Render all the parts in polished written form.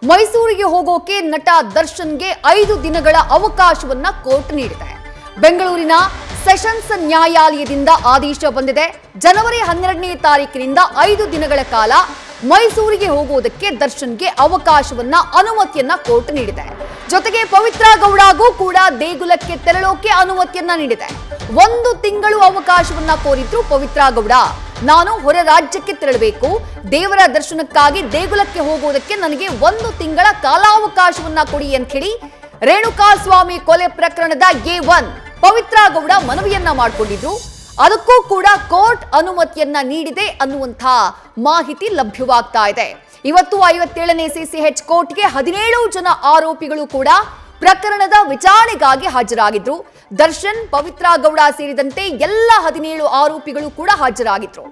ಮೈಸೂರಿಗೆ ಹೋಗೋಕೆ ನಟ ದರ್ಶನ್ಗೆ 5 ದಿನಗಳ ಅವಕಾಶವನ್ನ ಕೋರ್ಟ್ ನೀಡಿದೆ. ಬೆಂಗಳೂರಿನ ಸೆಷನ್ಸ್ ನ್ಯಾಯಾಲಯದಿಂದ ಆದೇಶ ಬಂದಿದೆ. ಜನವರಿ 12ನೇ ತಾರೀಕಿನಿಂದ 5 ದಿನಗಳ ಕಾಲ ಮೈಸೂರಿಗೆ ಹೋಗೋದಕ್ಕೆ ದರ್ಶನ್ಗೆ ಅವಕಾಶವನ್ನ ಅನುಮತಿಯನ್ನ ಕೋರ್ಟ್ ನೀಡಿದೆ. ಜೊತೆಗೆ ಪವಿತ್ರ ಗೌಡಗೂ ಕೂಡ ದೇಗುಲಕ್ಕೆ ತೆರಳೋಕೆ ಅನುಮತಿಯನ್ನ ನೀಡಿದೆ. 1 ತಿಂಗಳು ಅವಕಾಶವನ್ನ ಕೋರಿದ್ರು ಪವಿತ್ರ ಗೌಡ. ನಾನು ಹೊರ ರಾಜ್ಯಕ್ಕೆ ತೆರಳಬೇಕು, ದೇವರ ದರ್ಶನಕ್ಕಾಗಿ ದೇಗುಲಕ್ಕೆ ಹೋಗೋದಕ್ಕೆ ನನಗೆ 1 ತಿಂಗಳ ಕಾಲಾವಕಾಶವನ್ನ ಕೊಡಿ ಅಂತ ಹೇಳಿ ರೇಣುಕಾ ಸ್ವಾಮಿ ಕೊಲೆ ಪ್ರಕರಣದ A1 ಪವಿತ್ರ ಗೌಡ ಮನವಿಯನ್ನ ಮಾಡಿಕೊಂಡಿದ್ರು. ಅದಕ್ಕೂ ಕೂಡ ಕೋರ್ಟ್ ಅನುಮತಿಯನ್ನ ನೀಡಿದೆ ಅನ್ನುವಂಥ ಮಾಹಿತಿ ಲಭ್ಯವಾಗ್ತಾ ಇದೆ. ಇವತ್ತು 57ನೇ CCH ಕೋರ್ಟ್ಗೆ 17 ಜನ ಆರೋಪಿಗಳು ಕೂಡ ಪ್ರಕರಣದ ವಿಚಾರಣೆಗಾಗಿ ಹಾಜರಾಗಿದ್ರು. ದರ್ಶನ್, ಪವಿತ್ರ ಗೌಡ ಸೇರಿದಂತೆ ಎಲ್ಲ 17 ಆರೋಪಿಗಳು ಕೂಡ ಹಾಜರಾಗಿದ್ರು.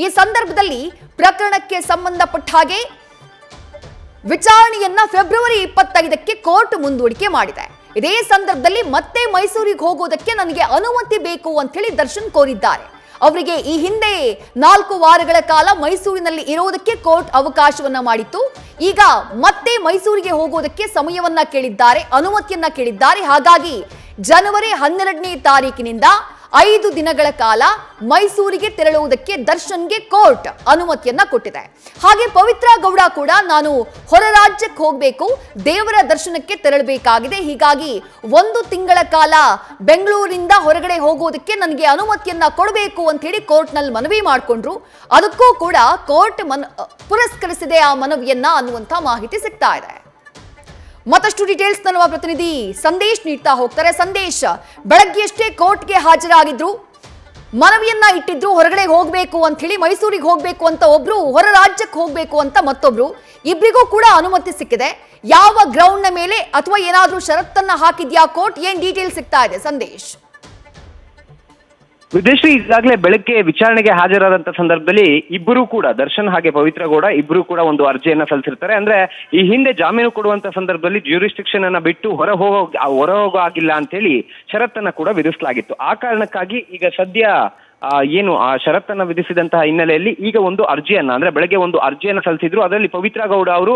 ಈ ಸಂದರ್ಭದಲ್ಲಿ ಪ್ರಕರಣಕ್ಕೆ ಸಂಬಂಧಪಟ್ಟ ಹಾಗೆ ವಿಚಾರಣೆಯನ್ನ ಫೆಬ್ರವರಿ 25ಕ್ಕೆ ಕೋರ್ಟ್ ಮುಂದೂಡಿಕೆ ಮಾಡಿದೆ. ಇದೇ ಸಂದರ್ಭದಲ್ಲಿ ಮತ್ತೆ ಮೈಸೂರಿಗೆ ಹೋಗೋದಕ್ಕೆ ನನಗೆ ಅನುಮತಿ ಬೇಕು ಅಂತ ಹೇಳಿ ದರ್ಶನ್ ಕೋರಿದ್ದಾರೆ. ಅವರಿಗೆ ಈ ಹಿಂದೆ 4 ವಾರಗಳ ಕಾಲ ಮೈಸೂರಿನಲ್ಲಿ ಇರೋದಕ್ಕೆ ಕೋರ್ಟ್ ಅವಕಾಶವನ್ನ ಮಾಡಿತ್ತು. ಈಗ ಮತ್ತೆ ಮೈಸೂರಿಗೆ ಹೋಗೋದಕ್ಕೆ ಸಮಯವನ್ನ ಕೇಳಿದ್ದಾರೆ, ಅನುಮತಿಯನ್ನ ಕೇಳಿದ್ದಾರೆ. ಹಾಗಾಗಿ ಜನವರಿ 12ನೇ ತಾರೀಕಿನಿಂದ 5 ದಿನಗಳ ಕಾಲ ಮೈಸೂರಿಗೆ ತೆರಳುವುದಕ್ಕೆ ದರ್ಶನ್ಗೆ ಕೋರ್ಟ್ ಅನುಮತಿಯನ್ನ ಕೊಟ್ಟಿದೆ. ಹಾಗೆ ಪವಿತ್ರ ಗೌಡ ಕೂಡ ನಾನು ಹೊರ ರಾಜ್ಯಕ್ಕೆ ಹೋಗಬೇಕು, ದೇವರ ದರ್ಶನಕ್ಕೆ ತೆರಳಬೇಕಾಗಿದೆ, ಹೀಗಾಗಿ 1 ತಿಂಗಳ ಕಾಲ ಬೆಂಗಳೂರಿನಿಂದ ಹೊರಗಡೆ ಹೋಗೋದಕ್ಕೆ ನನಗೆ ಅನುಮತಿಯನ್ನ ಕೊಡಬೇಕು ಅಂತ ಹೇಳಿ ಕೋರ್ಟ್ನಲ್ಲಿ ಮನವಿ ಮಾಡಿಕೊಂಡ್ರು. ಅದಕ್ಕೂ ಕೂಡ ಕೋರ್ಟ್ ಪುರಸ್ಕರಿಸಿದೆ ಆ ಮನವಿಯನ್ನ ಅನ್ನುವಂಥ ಮಾಹಿತಿ ಸಿಗ್ತಾ ಇದೆ. ಮತ್ತಷ್ಟು ಡೀಟೇಲ್ಸ್ ನಮ್ಮ ಪ್ರತಿನಿಧಿ ಸಂದೇಶ್ ನೀಡ್ತಾ ಹೋಗ್ತಾರೆ. ಸಂದೇಶ್, ಬೆಳಗ್ಗೆಯಷ್ಟೇ ಕೋರ್ಟ್ಗೆ ಹಾಜರಾಗಿದ್ರು, ಮನವಿಯನ್ನ ಇಟ್ಟಿದ್ರು, ಹೊರಗಡೆ ಹೋಗಬೇಕು ಅಂತ ಹೇಳಿ, ಮೈಸೂರಿಗೆ ಹೋಗಬೇಕು ಅಂತ ಒಬ್ರು, ಹೊರ ರಾಜ್ಯಕ್ಕೆ ಹೋಗಬೇಕು ಅಂತ ಮತ್ತೊಬ್ರು, ಇಬ್ಬರಿಗೂ ಕೂಡ ಅನುಮತಿ ಸಿಕ್ಕಿದೆ. ಯಾವ ಗ್ರೌಂಡ್ ನ ಮೇಲೆ ಅಥವಾ ಏನಾದ್ರೂ ಷರತ್ತನ್ನ ಹಾಕಿದ್ಯಾ ಕೋರ್ಟ್? ಏನ್ ಡೀಟೇಲ್ಸ್ ಸಿಗ್ತಾ ಇದೆ ಸಂದೇಶ್? ವಿದೇಶಿ ಈಗಾಗಲೇ ಬೆಳಗ್ಗೆ ವಿಚಾರಣೆಗೆ ಹಾಜರಾದಂತ ಸಂದರ್ಭದಲ್ಲಿ ಇಬ್ಬರು ಕೂಡ, ದರ್ಶನ್ ಹಾಗೆ ಪವಿತ್ರ ಗೌಡ ಇಬ್ಬರು ಕೂಡ ಒಂದು ಅರ್ಜಿಯನ್ನ ಸಲ್ಲಿಸಿರ್ತಾರೆ. ಅಂದ್ರೆ ಈ ಹಿಂದೆ ಜಾಮೀನು ಕೊಡುವಂತ ಸಂದರ್ಭದಲ್ಲಿ ಜ್ಯೂರಿಸ್ಟಿಕ್ಷನ್ ಅನ್ನ ಬಿಟ್ಟು ಹೊರ ಹೋಗೋ ಆಗಿಲ್ಲ ಅಂತ ಹೇಳಿ ಷರತ್ತನ್ನ ಕೂಡ ವಿಧಿಸಲಾಗಿತ್ತು. ಆ ಕಾರಣಕ್ಕಾಗಿ ಈಗ ಸದ್ಯ ಏನು ಆ ಷರತ್ತನ್ನ ವಿಧಿಸಿದಂತಹ ಹಿನ್ನೆಲೆಯಲ್ಲಿ ಈಗ ಒಂದು ಅರ್ಜಿಯನ್ನ, ಅಂದ್ರೆ ಬೆಳಗ್ಗೆ ಒಂದು ಅರ್ಜಿಯನ್ನ ಸಲ್ಲಿಸಿದ್ರು. ಅದರಲ್ಲಿ ಪವಿತ್ರ ಗೌಡ ಅವರು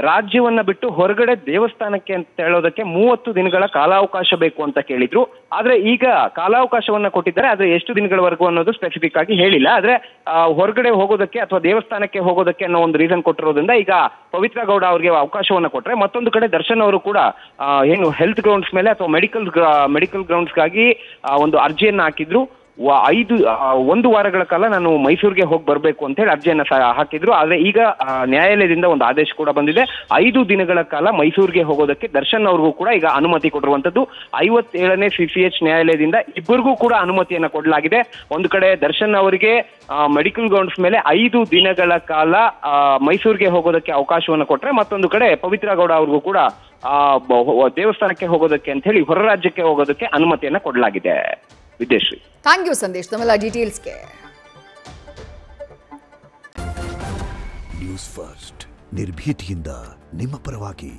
ರಾಜ್ಯವನ್ನ ಬಿಟ್ಟು ಹೊರಗಡೆ ದೇವಸ್ಥಾನಕ್ಕೆ ಅಂತ ಹೇಳೋದಕ್ಕೆ 30 ದಿನಗಳ ಕಾಲಾವಕಾಶ ಬೇಕು ಅಂತ ಕೇಳಿದ್ರು. ಆದ್ರೆ ಈಗ ಕಾಲಾವಕಾಶವನ್ನ ಕೊಟ್ಟಿದ್ದಾರೆ. ಆದ್ರೆ ಎಷ್ಟು ದಿನಗಳವರೆಗೂ ಅನ್ನೋದು ಸ್ಪೆಸಿಫಿಕ್ ಆಗಿ ಹೇಳಿಲ್ಲ. ಆದ್ರೆ ಹೊರಗಡೆ ಹೋಗೋದಕ್ಕೆ ಅಥವಾ ದೇವಸ್ಥಾನಕ್ಕೆ ಹೋಗೋದಕ್ಕೆ ಅನ್ನೋ ಒಂದು ರೀಸನ್ ಕೊಟ್ಟಿರೋದ್ರಿಂದ ಈಗ ಪವಿತ್ರ ಗೌಡ ಅವರಿಗೆ ಅವಕಾಶವನ್ನ ಕೊಟ್ರೆ, ಮತ್ತೊಂದು ಕಡೆ ದರ್ಶನ್ ಅವರು ಕೂಡ ಏನು ಹೆಲ್ತ್ ಗ್ರೌಂಡ್ಸ್ ಮೇಲೆ ಅಥವಾ ಮೆಡಿಕಲ್ ಗ್ರೌಂಡ್ಸ್ಗಾಗಿ ಒಂದು ಅರ್ಜಿಯನ್ನ ಹಾಕಿದ್ರು. 1 ವಾರಗಳ ಕಾಲ ನಾನು ಮೈಸೂರಿಗೆ ಹೋಗಿ ಬರಬೇಕು ಅಂತ ಹೇಳಿ ಅರ್ಜಿಯನ್ನ ಹಾಕಿದ್ರು. ಆದ್ರೆ ಈಗ ನ್ಯಾಯಾಲಯದಿಂದ ಒಂದು ಆದೇಶ ಕೂಡ ಬಂದಿದೆ. 5 ದಿನಗಳ ಕಾಲ ಮೈಸೂರಿಗೆ ಹೋಗೋದಕ್ಕೆ ದರ್ಶನ್ ಅವ್ರಿಗೂ ಕೂಡ ಈಗ ಅನುಮತಿ ಕೊಟ್ಟಿರುವಂತದ್ದು. 57ನೇ CCH ನ್ಯಾಯಾಲಯದಿಂದ ಇಬ್ಬರಿಗೂ ಕೂಡ ಅನುಮತಿಯನ್ನ ಕೊಡಲಾಗಿದೆ. ಒಂದು ಕಡೆ ದರ್ಶನ್ ಅವರಿಗೆ ಮೆಡಿಕಲ್ ಗ್ರೌಂಡ್ಸ್ ಮೇಲೆ 5 ದಿನಗಳ ಕಾಲ ಮೈಸೂರಿಗೆ ಹೋಗೋದಕ್ಕೆ ಅವಕಾಶವನ್ನ ಕೊಟ್ರೆ, ಮತ್ತೊಂದು ಕಡೆ ಪವಿತ್ರ ಗೌಡ ಅವ್ರಿಗೂ ಕೂಡ ದೇವಸ್ಥಾನಕ್ಕೆ ಹೋಗೋದಕ್ಕೆ ಅಂತ ಹೇಳಿ ಹೊರ ರಾಜ್ಯಕ್ಕೆ ಹೋಗೋದಕ್ಕೆ ಅನುಮತಿಯನ್ನ ಕೊಡಲಾಗಿದೆ. ವಿದೇಶಿ, ಥ್ಯಾಂಕ್ ಯು ಸಂದೇಶ್ ನಮ್ಮೆಲ್ಲ ಡೀಟೇಲ್ಸ್ಗೆ. ನ್ಯೂಸ್ ಫಸ್ಟ್ ನಿರ್ಭೀತಿಯಿಂದ ನಿಮ್ಮ ಪರವಾಗಿ.